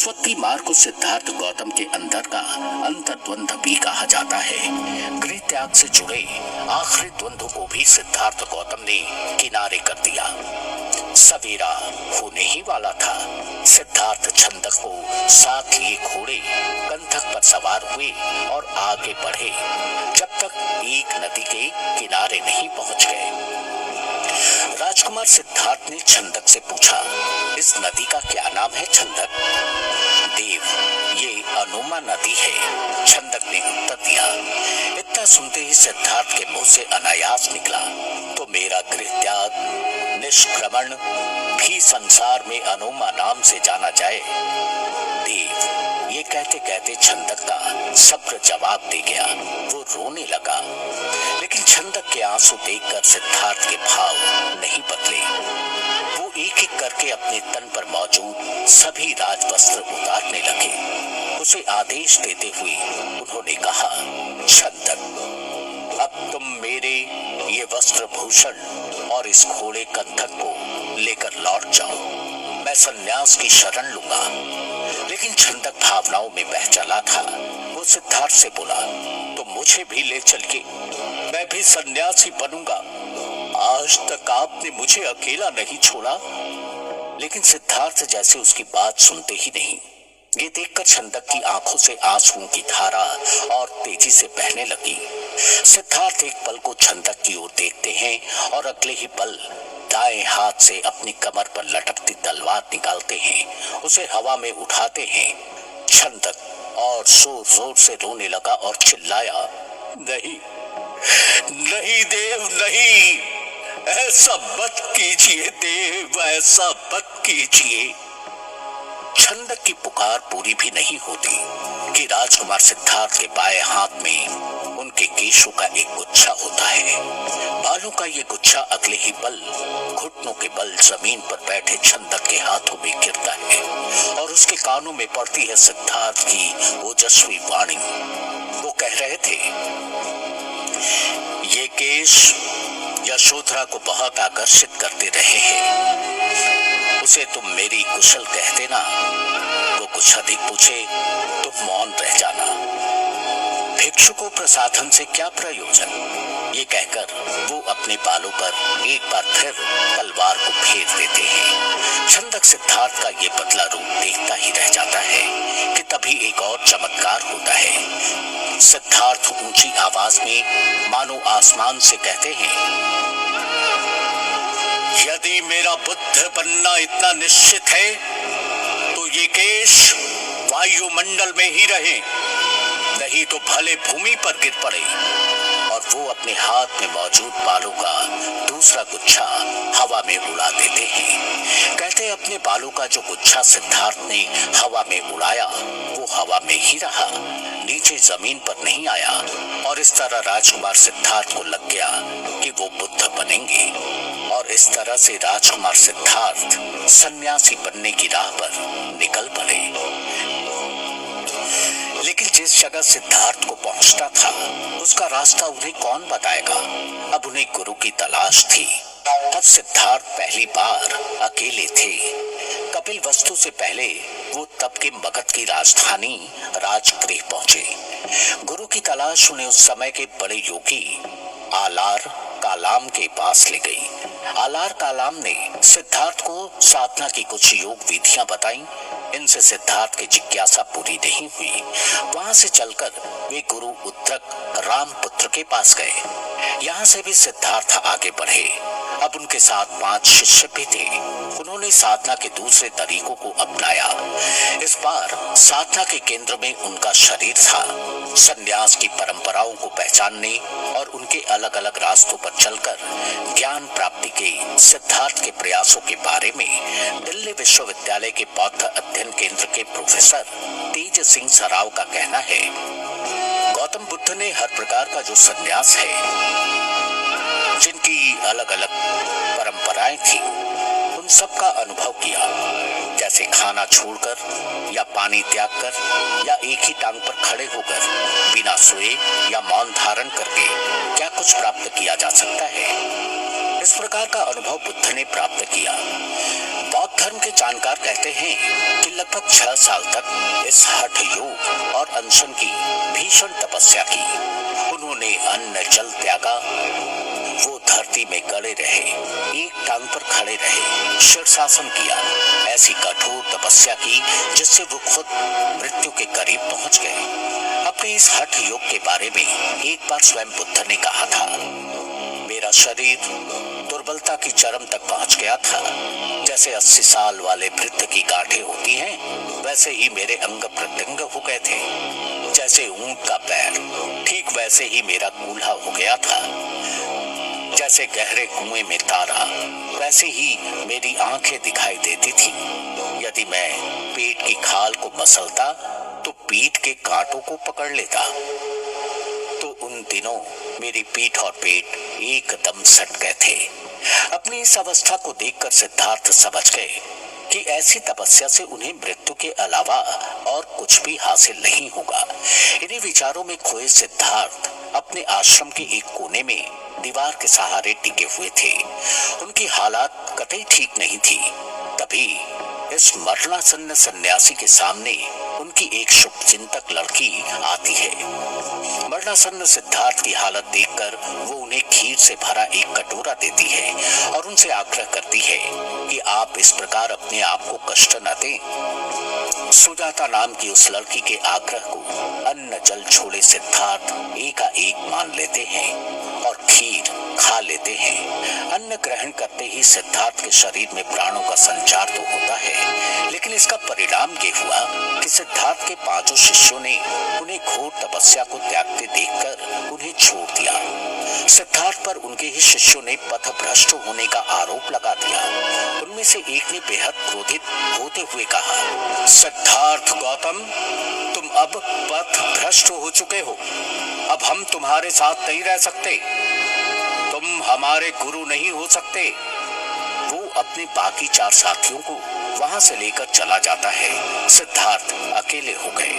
सरस्वती मार्ग को सिद्धार्थ गौतम के अंदर का अंतर्द्वंद भी कहा जाता है। गृह त्याग से जुड़े आखिरी द्वंद्व को भी सिद्धार्थ गौतम ने किनारे कर दिया। सवेरा होने ही वाला था। सिद्धार्थ छंदक को साथ लिए घोड़े कंधक पर सवार हुए और आगे बढ़े जब तक एक नदी के किनारे नहीं पहुंच गए। राजकुमार सिद्धार्थ ने छंदक से पूछा, इस नदी का क्या नाम है छंदक? देव, ये अनुमा नदी है, छंदक ने उत्तर दिया। इतना सुनते ही सिद्धार्थ के मुंह से अनायास निकला, तो मेरा गृह त्याग निष्क्रमण भी संसार में अनुमा नाम से जाना जाए। देव, ये कहते कहते छंदक का सब्र जवाब दे गया। वो रोने लगा, लेकिन छंदक के आंसू देखकर सिद्धार्थ के भाव नहीं बदले। वो एक एक करके अपने तन पर मौजूद सभी राजवस्त्र उतारने लगे। उसे आदेश देते हुए उन्होंने कहा, छंदक, अब तुम मेरे ये वस्त्र भूषण और इस घोड़े कंधक को लेकर लौट जाओ। मैं संन्यास की शरण लूंगा। लेकिन छंदक भावनाओं में बह चला था। वो सिद्धार्थ से बोला, तो मुझे भी ले चलिए, मैं भी सन्यासी बनूंगा। आज तक आपने मुझे अकेला नहीं छोड़ा। लेकिन सिद्धार्थ जैसे उसकी बात सुनते ही नहीं। ये देखकर छंदक की आंखों से आंसुओं की धारा और तेजी से बहने लगी। सिद्धार्थ एक पल को छंदक की ओर देखते हैं और अगले ही पल दाएं हाथ से अपनी कमर पर लटकती तलवार निकालते हैं, उसे हवा में उठाते हैं। छंदक और जोर जोर से रोने लगा और चिल्लाया, नहीं नहीं देव, नहीं, ऐसा मत कीजिए देव, ऐसा मत कीजिए। छंदक की पुकार पूरी भी नहीं होती कि राजकुमार सिद्धार्थ के बाएं हाथ में उनके केशों का एक गुच्छा होता है। बालों का ये गुच्छा अगले ही पल घुटनों के बल जमीन पर बैठे छंदक के हाथों में गिरता है और उसके कानों में पड़ती है सिद्धार्थ की ओजस्वी वाणी। वो कह रहे थे, ये केश यशोधरा को बहुत आकर्षित करते रहे हैं। उसे तुम मेरी कुशल कह देना। वो कुछ अधिक पूछे तो मौन रह जाना। भिक्षु को प्रसाधन से क्या प्रयोजन? ये कहकर वो अपने बालों पर एक बार फिर तलवार को फेर देते हैं। छंदक सिद्धार्थ का ये बदला रूप देखता ही रह जाता है कि तभी एक और चमत्कार होता है। सिद्धार्थ ऊंची आवाज में मानो आसमान से कहते हैं, यदि मेरा बुद्ध बनना इतना निश्चित है तो ये केश वायुमंडल में ही रहे, नहीं तो भले भूमि पर गिर पड़े। और वो अपने हाथ में मौजूद बालों का दूसरा गुच्छा हवा में उड़ा देते हैं। कहते अपने बालों का जो गुच्छा सिद्धार्थ ने हवा में उड़ाया वो हवा में ही रहा, नीचे जमीन पर नहीं आया। और इस तरह राजकुमार सिद्धार्थ को लग गया कि वो बुद्ध बनेंगे और इस तरह से राजकुमार सिद्धार्थ सन्यासी बनने की राह पर निकल पड़े। लेकिन जिस जगह सिद्धार्थ को पहुंचना था उसका रास्ता उन्हें कौन बताएगा? अब उन्हें गुरु की तलाश थी। तब सिद्धार्थ पहली बार अकेले थे। कपिल वस्तु से पहले वो तब के मगध की राजधानी राजगृह पहुंचे। गुरु की तलाश उन्हें उस समय के बड़े योगी आलार कालाम के पास ले गई। आलार कालाम ने सिद्धार्थ को साधना की कुछ योग विधियां बताई। इनसे सिद्धार्थ की जिज्ञासा पूरी नहीं हुई। वहां से चलकर वे गुरु उद्रक रामपुत्र के पास गए। यहाँ से भी सिद्धार्थ आगे बढ़े। अब उनके साथ 5 शिष्य भी थे। उन्होंने साधना के दूसरे तरीकों को अपनाया। इस बार साधना के केंद्र में उनका शरीर था। संन्यास की परंपराओं को पहचानने और उनके अलग अलग रास्तों पर चलकर ज्ञान प्राप्ति के सिद्धार्थ के प्रयासों के बारे में दिल्ली विश्वविद्यालय के बौद्ध अध्ययन केंद्र के प्रोफेसर तेज सिंह सराव का कहना है, गौतम बुद्ध ने हर प्रकार का जो संन्यास है, जिनकी अलग अलग परंपराएं थी, उन सब का अनुभव किया। जैसे खाना छोड़कर या पानी त्याग कर या एक ही टांग पर खड़े होकर बिना सोए या मौन धारण करके क्या कुछ प्राप्त किया जा सकता है। इस प्रकार का अनुभव बुद्ध ने प्राप्त किया। बौद्ध धर्म के जानकार कहते हैं कि लगभग 6 साल तक इस हठ योग और अनशन की भीषण तपस्या की। उन्होंने अन्न जल त्यागा, वो धरती में गड़े रहे, एक टांग पर खड़े रहे, शीर्षासन किया, ऐसी कठोर तपस्या की जिससे वो खुद मृत्यु के करीब पहुंच गए। अपने इस हठ योग के बारे में एक बार स्वयं बुद्ध ने कहा था, मेरा शरीर दुर्बलता की चरम तक पहुंच गया था। जैसे 80 साल वाले वृद्ध की गांठें होती हैं, वैसे ही मेरे अंग प्रत्यंग हो गए थे। जैसे ऊंट का पैर, ठीक वैसे ही मेरा कूल्हा हो गया था। जैसे गहरे कुएं में तारा, वैसे ही मेरी आंखें दिखाई देती थी। यदि मैं पेट की खाल को मसलता तो पीठ के कांटों को पकड़ लेता। तो उन दिनों मेरी पीठ और पेट एकदम सट गए थे। अपनी इस अवस्था को देखकर सिद्धार्थ समझ गए कि ऐसी तपस्या से उन्हें मृत्यु के अलावा और कुछ भी हासिल नहीं होगा। इन्हीं विचारों में खोए सिद्धार्थ अपने आश्रम के एक कोने में दीवार के सहारे टिके हुए थे। उनकी हालात कतई ठीक नहीं थी। तभी इस मरणासन्न सन्यासी के सामने उनकी एक शुभचिंतक लड़की आती है। मरणासन्न सिद्धार्थ की हालत देखकर वो उन्हें खीर से भरा एक कटोरा देती है और उनसे आग्रह करती है कि आप इस प्रकार अपने आप को कष्ट न दें। सुजाता नाम की उस लड़की के आग्रह को अन्न जल छोड़े सिद्धार्थ एकाएक मान लेते हैं और खीर खा लेते हैं। अन्न ग्रहण करते ही सिद्धार्थ के शरीर में प्राणों का संचार तो होता है, लेकिन इसका परिणाम ये हुआ कि सिद्धार्थ के 5 शिष्यों ने उन्हें घोर तपस्या को त्यागते देखकर उन्हें छोड़ दिया। सिद्धार्थ पर उनके ही शिष्यों ने पथभ्रष्ट होने का आरोप लगा दिया। उनमें से एक ने बेहद क्रोधित होते हुए कहा, सिद्धार्थ गौतम, तुम अब पथ भ्रष्ट हो चुके हो। अब हम तुम्हारे साथ नहीं रह सकते। तुम हमारे गुरु नहीं हो सकते। वो अपने बाकी 4 साथियों को वहां से लेकर चला जाता है। सिद्धार्थ अकेले हो गए।